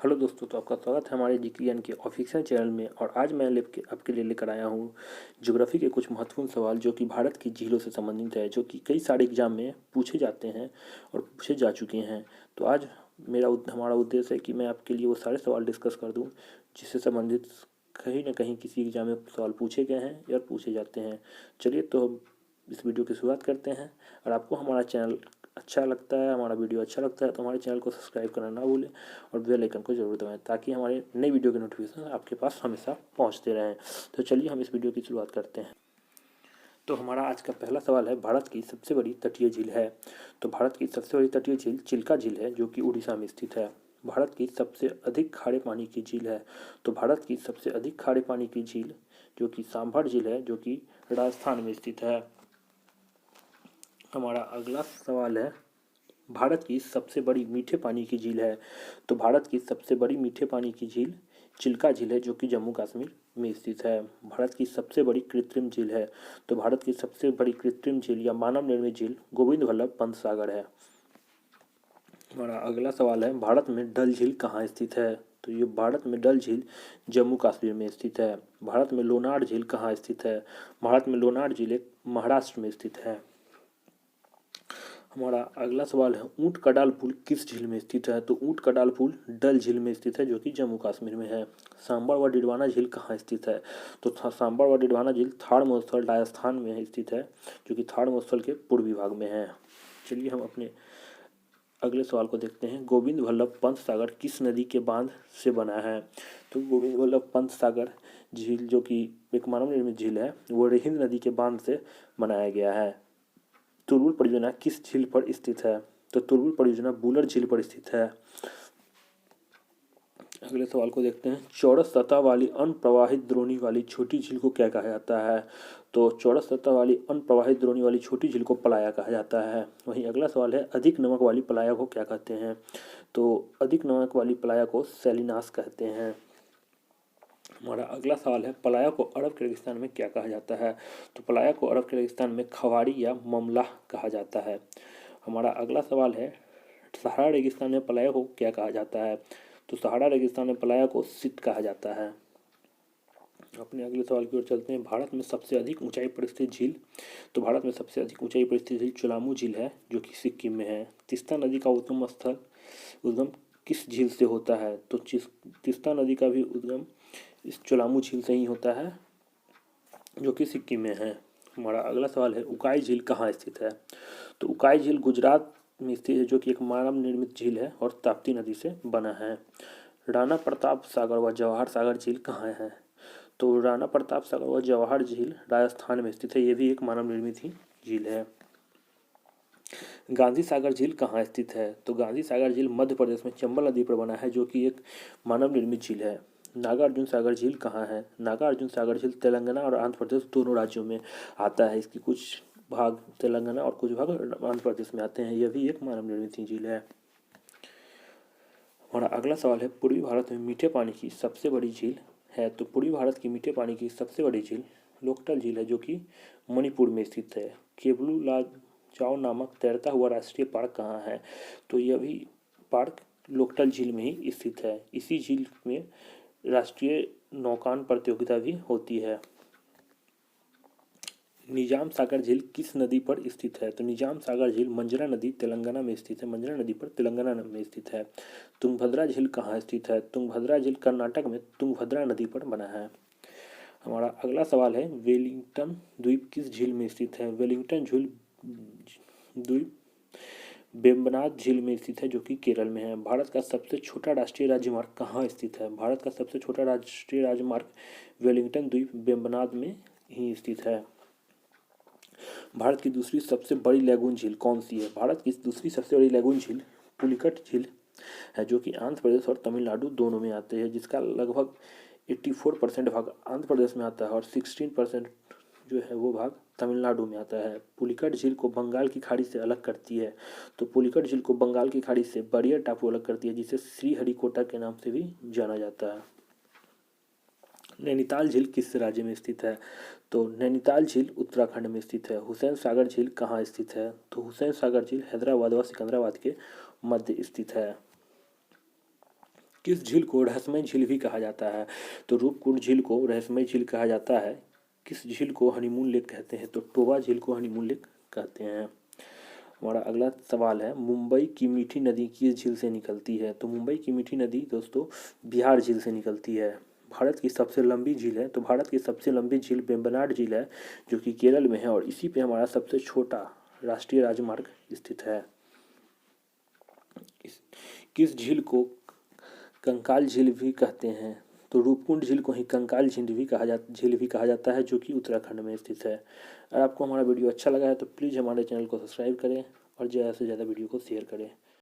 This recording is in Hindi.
हेलो दोस्तों, तो आपका स्वागत है हमारे जीके ज्ञान के ऑफिशियल चैनल में। और आज मैं आपके लिए लेकर आया हूँ ज्योग्राफी के कुछ महत्वपूर्ण सवाल जो कि भारत की झीलों से संबंधित है, जो कि कई सारे एग्जाम में पूछे जाते हैं और पूछे जा चुके हैं। तो आज हमारा उद्देश्य है कि मैं आपके लिए वो सारे सवाल डिस्कस कर दूँ जिससे संबंधित कहीं ना कहीं किसी एग्जाम में सवाल पूछे गए हैं या पूछे जाते हैं। चलिए तो हम इस वीडियो की शुरुआत करते हैं। और आपको हमारा चैनल अच्छा लगता है, हमारा वीडियो अच्छा लगता है तो हमारे चैनल को सब्सक्राइब करना ना भूलें और बेल आइकन को जरूर दबाएं ताकि हमारे नई वीडियो के नोटिफिकेशन आपके पास हमेशा पहुंचते रहें। तो चलिए हम इस वीडियो की शुरुआत करते हैं। तो हमारा आज का पहला सवाल है, भारत की सबसे बड़ी तटीय झील है। तो भारत की सबसे बड़ी तटीय झील चिल्का झील है जो कि उड़ीसा में स्थित है। भारत की सबसे अधिक खारे पानी की झील है। तो भारत की सबसे अधिक खारे पानी की झील जो कि सांभर झील है जो कि राजस्थान में स्थित है। हमारा अगला सवाल है, भारत की सबसे बड़ी मीठे पानी की झील है। तो भारत की सबसे बड़ी मीठे पानी की झील चिल्का झील है जो कि जम्मू कश्मीर में स्थित है। भारत की सबसे बड़ी कृत्रिम झील है। तो भारत की सबसे बड़ी कृत्रिम झील या मानव निर्मित झील गोविंद वल्लभ पंत सागर है। हमारा अगला सवाल है, भारत में डल झील कहाँ स्थित है। तो ये भारत में डल झील जम्मू कश्मीर में स्थित है। भारत में लोनार झील कहाँ स्थित है। भारत में लोनार झील एक महाराष्ट्र में स्थित है। हमारा अगला सवाल है, ऊंट का डाल पुल किस झील में स्थित है। तो ऊंट का डाल पुल डल झील में स्थित है जो कि जम्मू कश्मीर में है। सांबर व डिडवाना झील कहाँ स्थित है। तो सांबर व डिडवाना झील थार महोत्सव राजस्थान में स्थित है जो कि थार महोत्सव के पूर्वी भाग में है। चलिए हम अपने अगले सवाल को देखते हैं, गोविंद वल्लभ पंत सागर किस नदी के बांध से बना है। तो गोविंद वल्लभ पंत सागर झील जो कि एक मानव निर्मित झील है वो हिंद नदी के बांध से बनाया गया है। तुलबुल परियोजना किस झील पर स्थित है। तो तुलबुल परियोजना बुलर झील पर स्थित है। अगले सवाल को देखते हैं, चौरस सतह वाली अनप्रवाहित द्रोणी वाली छोटी झील को क्या कहा जाता है। तो चौरस सतह वाली अनप्रवाहित द्रोणी वाली छोटी झील को पलाया कहा जाता है। वहीं अगला सवाल है, अधिक नमक वाली पलाया को क्या कहते हैं। तो अधिक नमक वाली पलाया को सैलिनास कहते हैं। हमारा अगला सवाल है, पलाया को अरब के रेगिस्तान में क्या कहा जाता है। तो पलाया को अरब के रेगिस्तान में खवाड़ी या ममलाह कहा जाता है। हमारा अगला सवाल है, सहारा रेगिस्तान में पलाया को क्या कहा जाता है। तो सहारा रेगिस्तान में पलाया को सित कहा जाता है। अपने अगले सवाल की ओर चलते हैं, भारत में सबसे अधिक ऊंचाई पर स्थित झील। तो भारत में सबसे अधिक ऊंचाई पर स्थित झील चुलामू झील है जो कि सिक्किम में है। तीस्ता नदी का उद्गम किस झील से होता है। तो तीस्ता नदी का भी उद्गम इस चुलामू झील से ही होता है जो कि सिक्किम में है। हमारा अगला सवाल है, उकाई झील कहाँ स्थित है। तो उकाई झील गुजरात में स्थित है जो कि एक मानव निर्मित झील है और ताप्ती नदी से बना है। राणा प्रताप सागर व जवाहर सागर झील कहाँ है। तो राणा प्रताप सागर व जवाहर झील राजस्थान में स्थित है, ये भी एक मानव निर्मित ही झील है। गांधी सागर झील कहाँ स्थित है। तो गांधी सागर झील मध्य प्रदेश में चंबल नदी पर बना है जो कि एक मानव निर्मित झील है। नागार्जुन सागर झील कहाँ है। नागार्जुन सागर झील तेलंगाना और आंध्र प्रदेश दोनों राज्यों में आता है। इसकी कुछ भाग तेलंगाना और कुछ भाग आंध्र प्रदेश में आते हैं। यह भी एक मानव निर्मित झील है। हमारा अगला सवाल है, पूर्वी भारत में मीठे पानी की सबसे बड़ी झील है। तो पूर्वी भारत की मीठे पानी की सबसे बड़ी झील लोकटल झील है जो कि मणिपुर में स्थित है। केवलू लाजाओ नामक तैरता हुआ राष्ट्रीय पार्क कहाँ है। तो यह भी पार्क लोकटल झील में ही स्थित है। इसी झील में राष्ट्रीय नौकान प्रतियोगिता भी होती है। निजाम सागर झील किस नदी पर स्थित है। तो निजाम सागर झील मंजरा नदी तेलंगाना में स्थित है। मंजरा नदी पर तेलंगाना में स्थित है। तुंगभद्रा झील कहाँ स्थित है। तुंगभद्रा झील कर्नाटक में तुंगभद्रा नदी पर बना है। हमारा अगला सवाल है, वेलिंगटन द्वीप किस झील में स्थित है। वेलिंगटन झील द्वीप वेम्बनाड झील में स्थित है जो कि केरल में है। भारत का सबसे छोटा राष्ट्रीय राजमार्ग कहाँ स्थित है। भारत का सबसे छोटा राष्ट्रीय राजमार्ग वेलिंगटन द्वीप वेम्बनाड में ही स्थित है। भारत की दूसरी सबसे बड़ी लैगून झील कौन सी है। भारत की दूसरी सबसे बड़ी लैगून झील पुलिकट झील है जो कि आंध्र प्रदेश और तमिलनाडु दोनों में आते हैं, जिसका लगभग 84% भाग आंध्र प्रदेश में आता है और 16% जो है वो भाग तमिलनाडु में आता है। पुलिकट झील को बंगाल की खाड़ी से अलग करती है। तो पुलिकट झील को बंगाल की खाड़ी से बरियर टापू अलग करती है जिसे श्रीहरिकोटा के नाम से भी जाना जाता है। नैनीताल झील किस राज्य में स्थित है। तो नैनीताल झील उत्तराखंड में स्थित है। हुसैन सागर झील कहाँ स्थित है। तो हुसैन सागर झील हैदराबाद व सिकंदराबाद के मध्य स्थित है। किस झील को रहस्यमय झील भी कहा जाता है? तो रूपकुंड झील को रहस्यमय झील कहा जाता है। किस झील को हनीमून लेक कहते हैं? तो टोबा झील को हनीमून लेक कहते हैं। हमारा अगला सवाल है, मुंबई की मीठी नदी किस झील से निकलती है? तो मुंबई की मीठी नदी दोस्तों बिहार झील से निकलती है। भारत की सबसे लंबी झील है, तो भारत की सबसे लंबी झील वेम्बनाड झील है जो कि केरल में है, और इसी पे हमारा सबसे छोटा राष्ट्रीय राजमार्ग स्थित है। किस झील को कंकाल झील भी कहते हैं? तो रूपकुंड झील को ही कंकाल झील भी कहा जाता है, जो कि उत्तराखंड में स्थित है। अगर आपको हमारा वीडियो अच्छा लगा है तो प्लीज़ हमारे चैनल को सब्सक्राइब करें और ज़्यादा से ज़्यादा वीडियो को शेयर करें।